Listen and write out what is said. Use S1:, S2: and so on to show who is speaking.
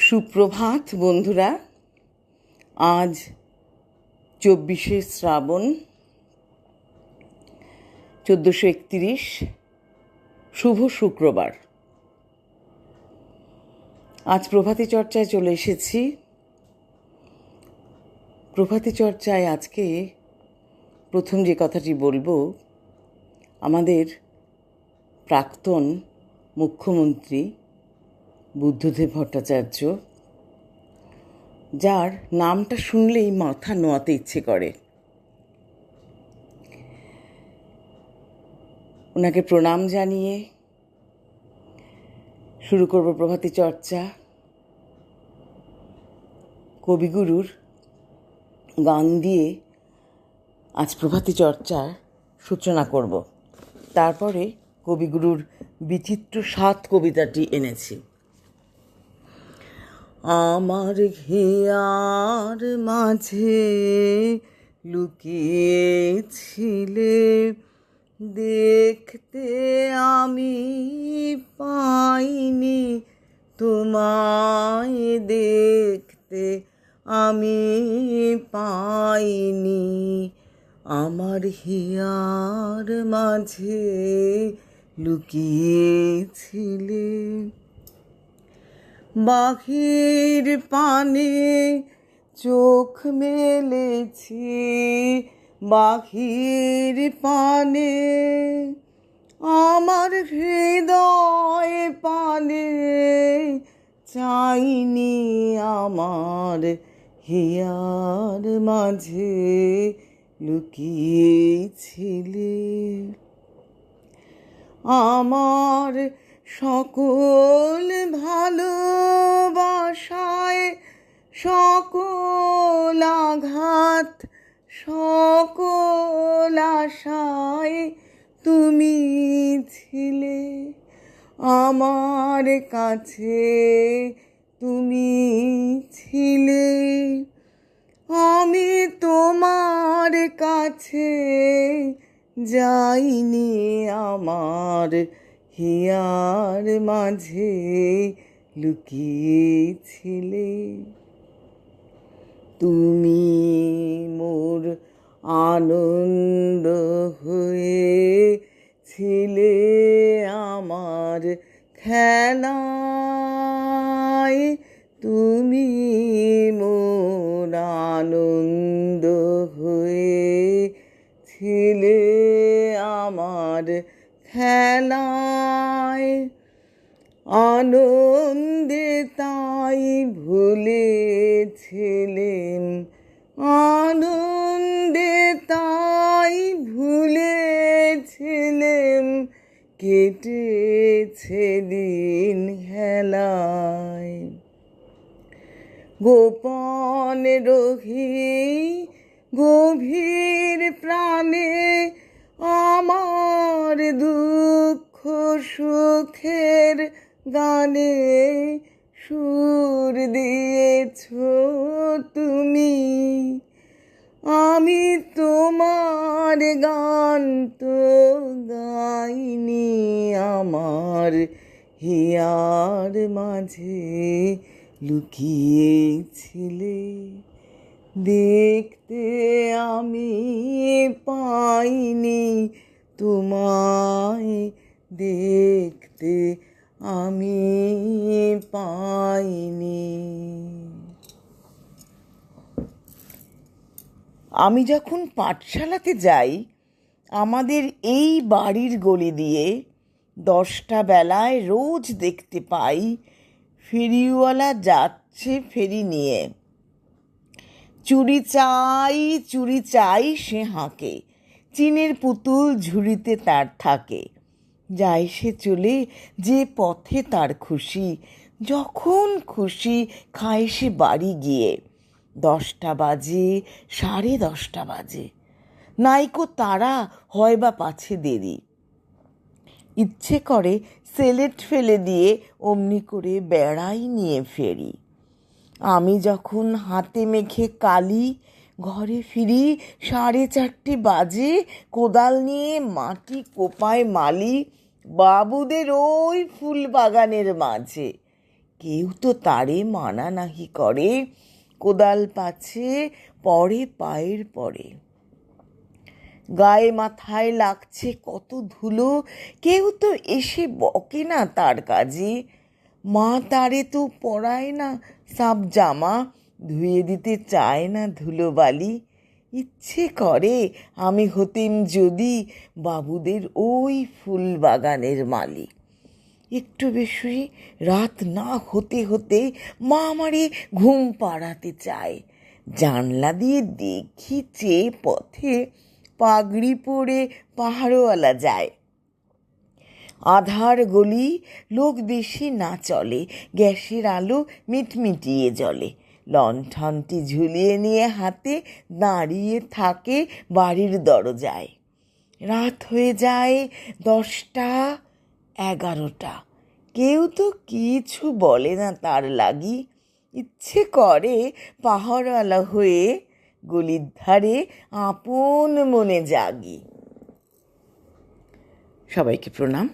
S1: সুপ্রভাত বন্ধুরা। আজ 24শে শ্রাবণ 1431, শুভ শুক্রবার। আজ প্রভাতী চর্চায় চলে এসেছি। প্রভাতী চর্চায় আজকে প্রথম যে কথাটি বলবো, আমাদের প্রাক্তন মুখ্যমন্ত্রী বুদ্ধদেব ভট্টাচার্য, যার নামটা শুনলেই মাথা নোয়াতে ইচ্ছে করে। ওনাকে প্রণাম জানিয়ে শুরু করব প্রভাতী চর্চা। কবিগুরুর গান দিয়ে আজ প্রভাতী চর্চার সূচনা করব। তারপরে কবিগুরুর বিচিত্র 7 কবিতাটি এনেছি। আমার হিয়ার মাঝে লুকিয়েছিলে, দেখতে আমি পাইনি তোমায়, দেখতে আমি পাইনি। আমার হিয়ার মাঝে লুকিয়েছিলে, বাঘের পানে চোখ মেলেছি, বাঘের পানে আমার হৃদয় পানে চাইনি। আমার হিয়ার মাঝে লুকিয়েছিলে, আমার সকল ভালোবাসায়, সকল আঘাত, সকল আশায় তুমি ছিলে। আমার কাছে তুমি ছিলে, আমি তোমার কাছে যাইনি। আমার হিয়ার মাঝে লুকিয়েছিলে, তুমি মোর আনন্দ হয়েছিলে। আমার খেলায় তুমি মোর আনন্দ হয়েছিলে। আমার খেলায় আনন্দে তাই ভুলেছিলেন, আনন্দে তাই ভুলেছিলেন। কেটেছে দিন হেলায়, গোপন রহি গভীর প্রাণে আমার দুঃখ সুখের গানে সুর দিয়েছ তুমি। আমি তোমার গান তো গাইনি। আমার হিয়ার মাঝে লুকিয়েছিলে, দেখতে আমি পাইনি তোমায়, দেখতে আমি পাইনি। আমি যখন পাঠশালাতে যাই, আমাদের এই বাড়ির গলি দিয়ে 10টা বেলায় রোজ দেখতে পাই ফেরিওয়ালা যাচ্ছে ফেরি নিয়ে। চুরি চাই, চুরি চাই সে হাঁকে, চিনের পুতুল ঝুড়িতে তার থাকে। যায় সে চলে যে পথে তার খুশি, যখন খুশি খায় সে বাড়ি গিয়ে। 10টা বাজে, 10:30 বাজে, নাইকো তারা হয় বা পাছে দেরি। ইচ্ছে করে সেলেট ফেলে দিয়ে অমনি করে বেড়াই নিয়ে ফেরি। আমি যখন হাতে মেখে কালি ঘরে ফিরি, 4:30 বাজে, কোদাল নিয়ে মাটি কোপায় মালি বাবুদের ওই ফুল বাগানের মাঝে। কেউ তো তারে মানা নাহি করে, কোদাল পাছে পড়ে পায়ের পরে। গায়ে মাথায় লাগছে কত ধুলো, কেউ তো এসে বকে না তার কাজে। মা তারে তো পরায় না সাব জামা, ধুয়ে দিতে চায় না ধুলোবালি। ইচ্ছে করে আমি হতেম যদি বাবুদের ওই ফুল বাগানের মালি। একটু বেশি রাত না হতে হতে মা আমারে ঘুম পাড়াতে চায়। জানলা দিয়ে দেখি চেয়ে পথে পাগড়ি পরে পাহাড়ওয়ালা যায়। আধার গলি, লোক বেশি না চলে, গ্যাসের আলো মিটমিটিয়ে জ্বলে। লণ্ঠনটি ঝুলিয়ে নিয়ে হাতে দাঁড়িয়ে থাকে বাড়ির দরজায়। রাত হয়ে যায় 10টা 11টা, কেউ তো কিছু বলে না তার লাগি। ইচ্ছে করে পাহাড়ওয়ালা হয়ে গলির ধারে আপন মনে জাগি। সবাইকে প্রণাম।